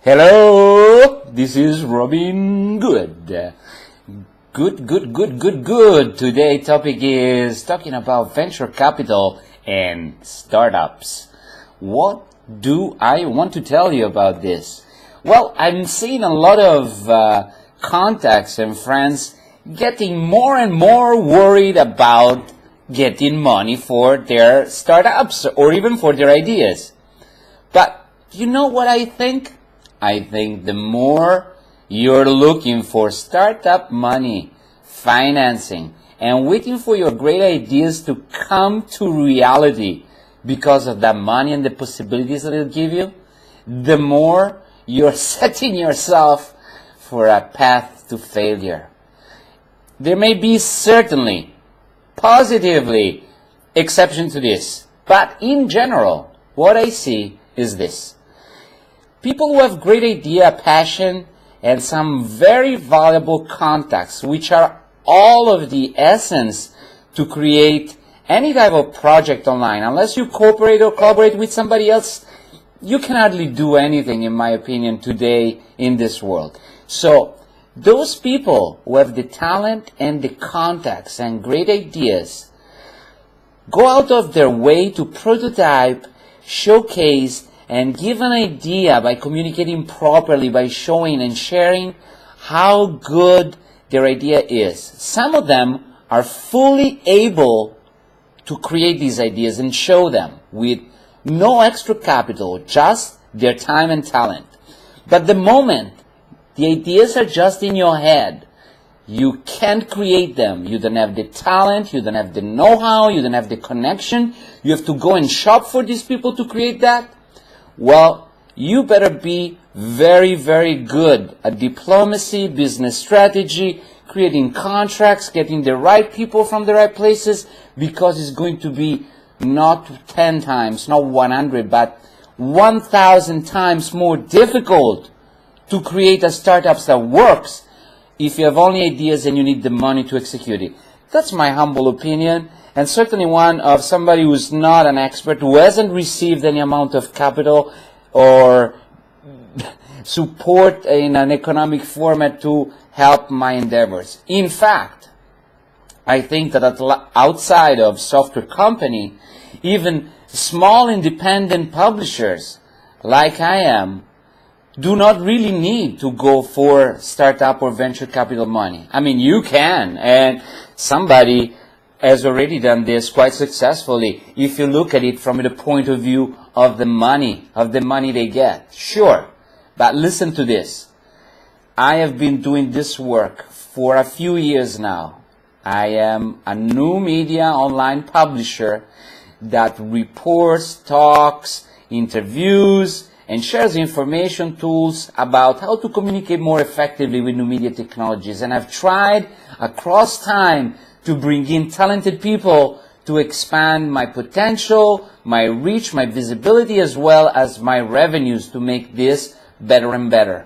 Hello, this is Robin Good. Good. Today topic is talking about venture capital and startups. What do I want to tell you about this? Well, I'm seeing a lot of contacts and friends getting more and more worried about getting money for their startups or even for their ideas. But you know what I think? I think the more you're looking for startup money, financing, and waiting for your great ideas to come to reality because of that money and the possibilities that it'll give you, the more you're setting yourself for a path to failure. There may be certainly, positively, exception to this, but in general, what I see is this. People who have great idea, passion, and some very valuable contacts, which are all of the essence to create any type of project online. Unless you cooperate or collaborate with somebody else, you can hardly do anything, in my opinion, today in this world. So, those people who have the talent and the contacts and great ideas go out of their way to prototype, showcase, and give an idea by communicating properly, by showing and sharing how good their idea is. Some of them are fully able to create these ideas and show them with no extra capital, just their time and talent. But the moment the ideas are just in your head, you can't create them. You don't have the talent, you don't have the know-how, you don't have the connection. You have to go and shop for these people to create that. Well, you better be very, very good at diplomacy, business strategy, creating contracts, getting the right people from the right places, because it's going to be not 10 times, not 100, but 1,000 times more difficult to create a startup that works if you have only ideas and you need the money to execute it. That's my humble opinion. And certainly one of somebody who's not an expert, who hasn't received any amount of capital or support in an economic format to help my endeavors. In fact, I think that outside of software company, even small independent publishers like I am do not really need to go for startup or venture capital money. I mean, you can, and somebody has already done this quite successfully if you look at it from the point of view of the money they get. Sure, but listen to this. I have been doing this work for a few years now. I am a new media online publisher that reports, talks, interviews, and shares information tools about how to communicate more effectively with new media technologies. And I've tried across time to bring in talented people to expand my potential, my reach, my visibility, as well as my revenues to make this better and better.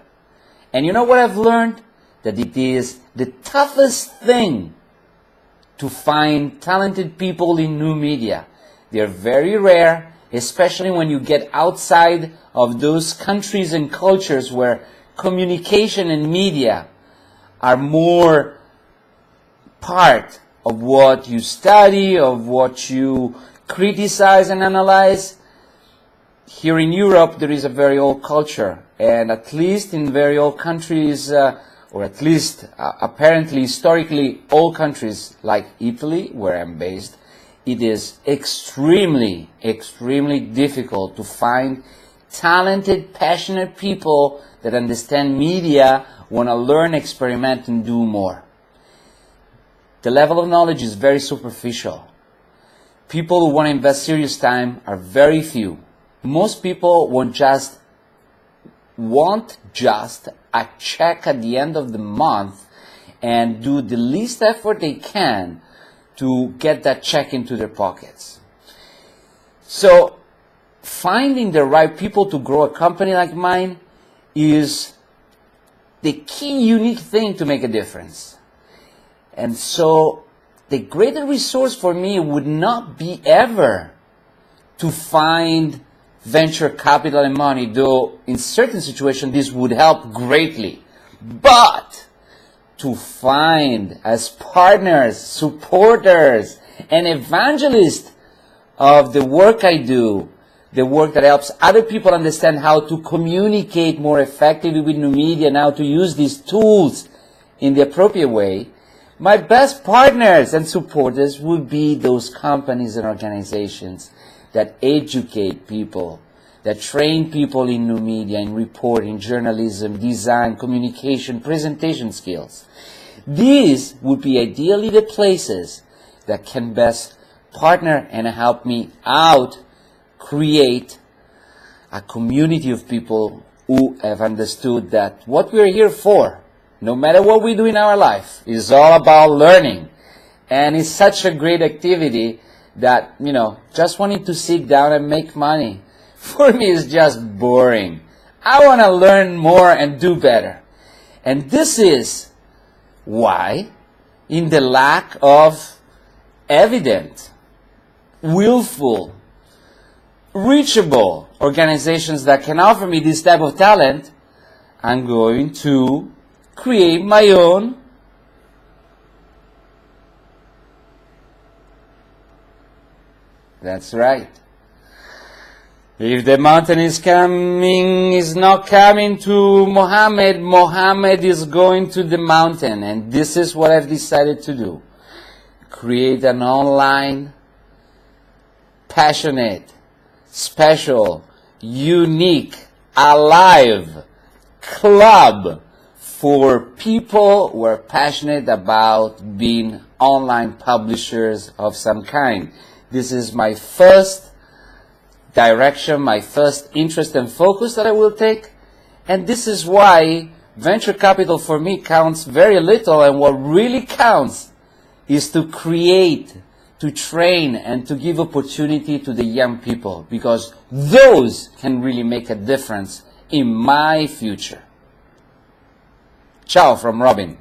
And you know what I've learned? That it is the toughest thing to find talented people in new media. They're very rare, especially when you get outside of those countries and cultures where communication and media are more part of what you study, of what you criticize and analyze. Here in Europe, there is a very old culture, and at least in very old countries, or at least apparently historically old countries like Italy, where I'm based, it is extremely difficult to find talented, passionate people that understand media, want to learn, experiment, and do more. The level of knowledge is very superficial. People who want to invest serious time are very few. Most people want just a check at the end of the month and do the least effort they can to get that check into their pockets. So finding the right people to grow a company like mine is the key unique thing to make a difference. And so the greater resource for me would not be ever to find venture capital and money, though in certain situations this would help greatly. But to find as partners, supporters, and evangelists of the work I do, the work that helps other people understand how to communicate more effectively with new media and how to use these tools in the appropriate way, my best partners and supporters would be those companies and organizations that educate people, that train people in new media, in reporting, journalism, design, communication, presentation skills. These would be ideally the places that can best partner and help me out create a community of people who have understood that what we're here for, no matter what we do in our life, is all about learning. And it's such a great activity that, just wanting to sit down and make money, for me is just boring. I want to learn more and do better. And this is why, in the lack of evident, willful, reachable organizations that can offer me this type of talent, I'm going to create my own That's right. If the mountain is not coming to Mohammed, Mohammed is going to the mountain. And this is what I've decided to do. Create an online, passionate, special, unique, alive club for people who are passionate about being online publishers of some kind. This is my first direction, my first interest and focus that I will take. And this is why venture capital for me counts very little, and what really counts is to create, to train, and to give opportunity to the young people, because those can really make a difference in my future. Ciao from Robin.